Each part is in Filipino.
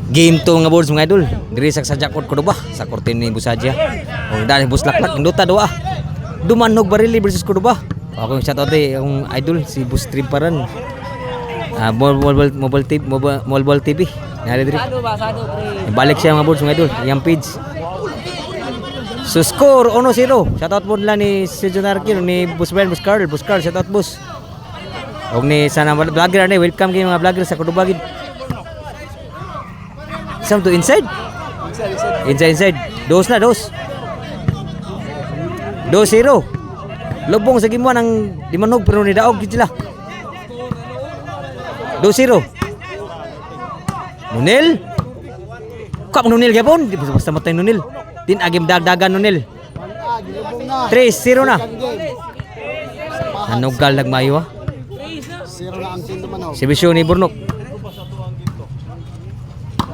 Game 2 nga boards mga idol. Diri sa Jakot ko ba sa Cortin ni Busadya. Og dali buslaklak induta doa. Dumanog Barili versus Cordoba. Ako yung shoutout yung idol si Bus Trip paran. Mobile TV. Nari diri. Balik siya mga boards mga idol. Yang page. So score 1-0. Shoutout po nila ni Sergio Narquil ni Bus Carl, shoutout boss. Og ni sana vlogger ni welcome kay mga vlogger sa Cordoba gid. Some to inside. Inside. Dos. 2-0. Lubong sa gimuan ang Dimanog pero ni daog gid sila. 2-0. Nunil. Kap Nunil gyapon, di basta matay Nunil. Din agim dagdagan Nunil. 3-0 na. Hanugal nagmayo ha. 0 na ang team Dimanog. Si Bisyo ni Burnok.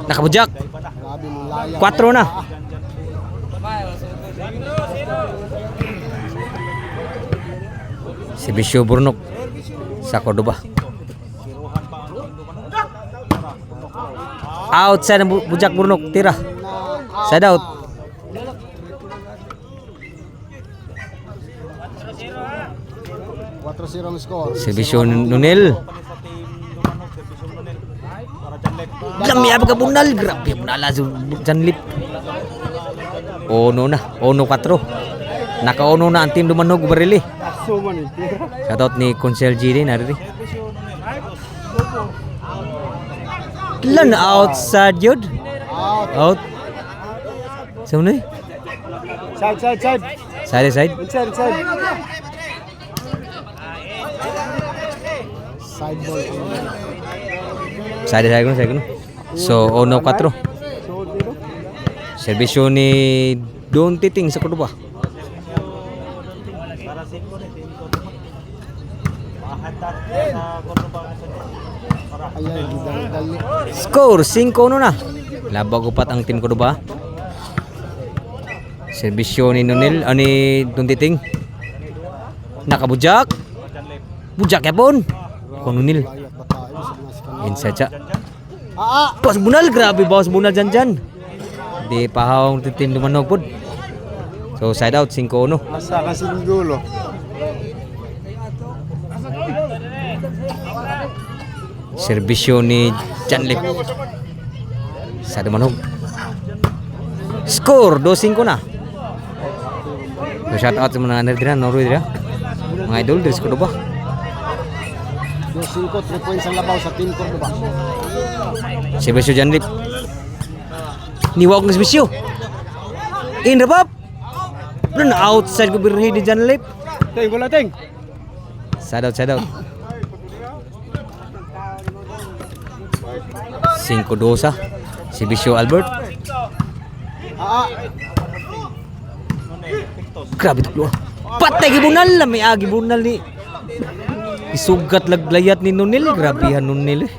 Nakabujak. 4 na. Si Bisyo Burnok sa Cordoba. Outside ng bujak Burnok, tira. Side out. ang score. Si Bisyo Nunil. Lami apa ka bunal, grabe bunala Janlip. Ono na, 1-4. Naka-ono na ang team Dimanog Barili. Shoutout ni Consel G din nariri. Lan outside yun. Out. Saan na eh? Side. Side ball. Side ko. So 1-4. Serbisyo ni Don Titing sa Cordoba. Score 5-1 na. Labag upat ang team Cordoba. Serbisyo ni Nunil ni Don Titing. Nakabujak. Bujak yapon. Kung Nunil. Inside siya. Bawas bunal, grabe bawas bunal dyan. Di pahawang team Dimanog po. So side out 5-1. Asa kasing gulo. Serbisyo ni Janlip sa Dimanog. Score 2-5 na. So shout out sa mga nerdira, Norway dira. Mga idol diri sa Cordoba. 2-5, 3 points ang labaw sa team Cordoba. Serbisyo Janlip. Niwag ng serbisyo. In the pop. Run outside ko birhi di Janlip. Ting, bola ting. Side out. 5-2 si Bisyo Albert. Grabe ito. Patay gibunal na may agibunal ni. Isugat laglayat ni Nunil. Grabehan Nunil eh.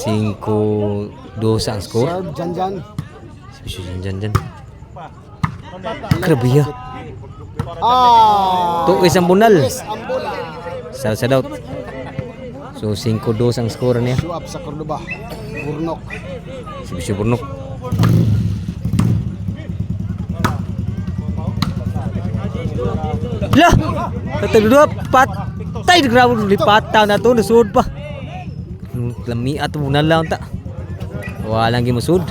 5-2 ang score. Serve Janjan. Si Bisyo Janjan. Grabe ya. Tuis ang bunal. Side out. So 5-2 ang score niya. Show up sa Cordoba. Burnok. Si Bisyo Burnok. Lah! Tatagdua patay grabe lipataw na to nasud pa. Lami at muna lang ta. Walang gimusud.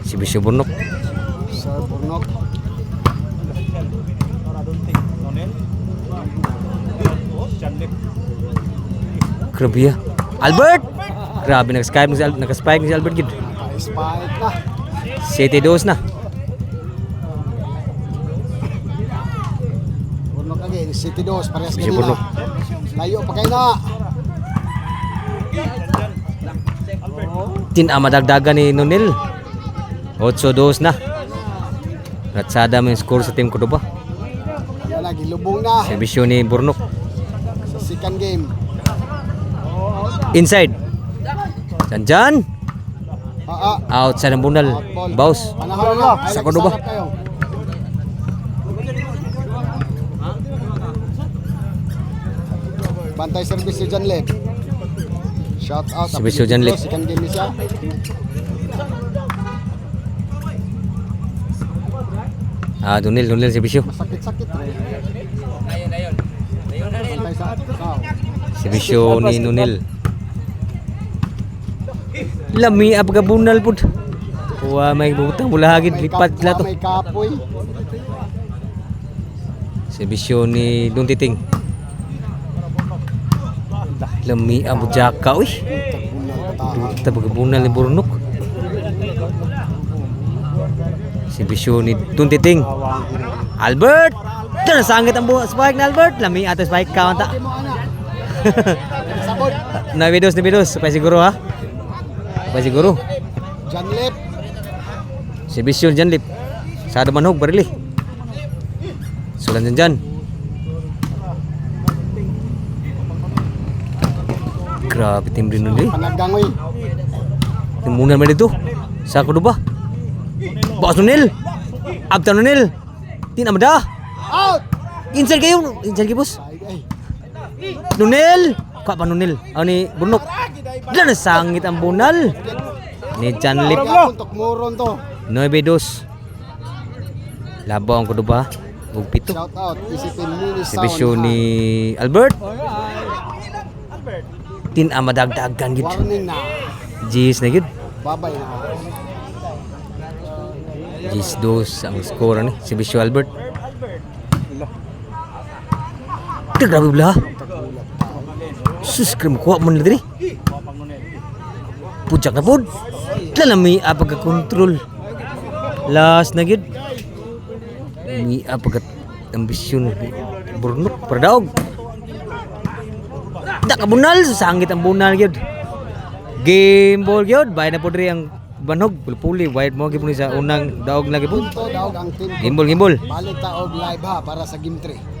Si Bisyo Burnok. Sir Burnok. Grabe ya. Albert! Grabe nag-spike ni si Albert gid. Spike na. 7-2 na. Burnok lagi. City 2. Parehas Bisyo kanina. Burnok. Layo pa kayo na. Madagdagan ni Nunil. 8-2 na. Ratsada mo yung score sa team Cordoba. Yan lagi. Lubong na. Serbisyo ni Burnok. Sa second game. Inside. Janjan. Outside ng bunal. Baus. Panahon na. Sa Cordoba. Bantay service si John Lep. Shout out. Service si John Lep. Second game ni siya. Nunil servisyo. Masakit-sakit. Bantay sa Servisyo ni Nunil. Lami apagabunal pud. Wa may butang bulahagid lipat sila to. May kapoy. Servisyo ni Don Titing. Lami abujaka uy. Duta pagabunal ni Burnok. Servisyo ni Don Titing. Albert! Diyan sangit ang spike na Albert. Lami ato spike count ta. Sabot. Na videos. Pa siguro ha. Pa siguro. John Lep. Servisyo dyan lip. Sado manhog barili. Sulan dyan. Grabe tim rin nun eh. Panagdangoy. Timunan man dito. Sa kudo ba? Bakas Nunil. Abta Nunil. Tinamada. Out! Inside kayo boss. Ay. Nunil. Ka pa Nunil. Ni Burnok. Diyan sangit ang bunal. Ni Jan Lip. Tok moron to. 9-2. Labaw ang kudo ba? Ug pito. Shout out. Isipin mini sound. Servisyo ni Albert. Tin amadagdagan gid. Warning na. Gis na gid. Babay na. Gis 2 ang score ni Servisyo Albert. Grabe bala. Sus krim kuha mo na diri. Pucak na pod. Lalami apagka-control. Last na gid. Mi apagka ambisyon Burnok perdaog. Da kabunal sangit ang bunal gyud. Game ball gyud bay na pod diri ang banog puli wide mo gyud sa unang daog lagi po. Punto daog ang team. Gimbol. Balik ta og live ha para sa game 3.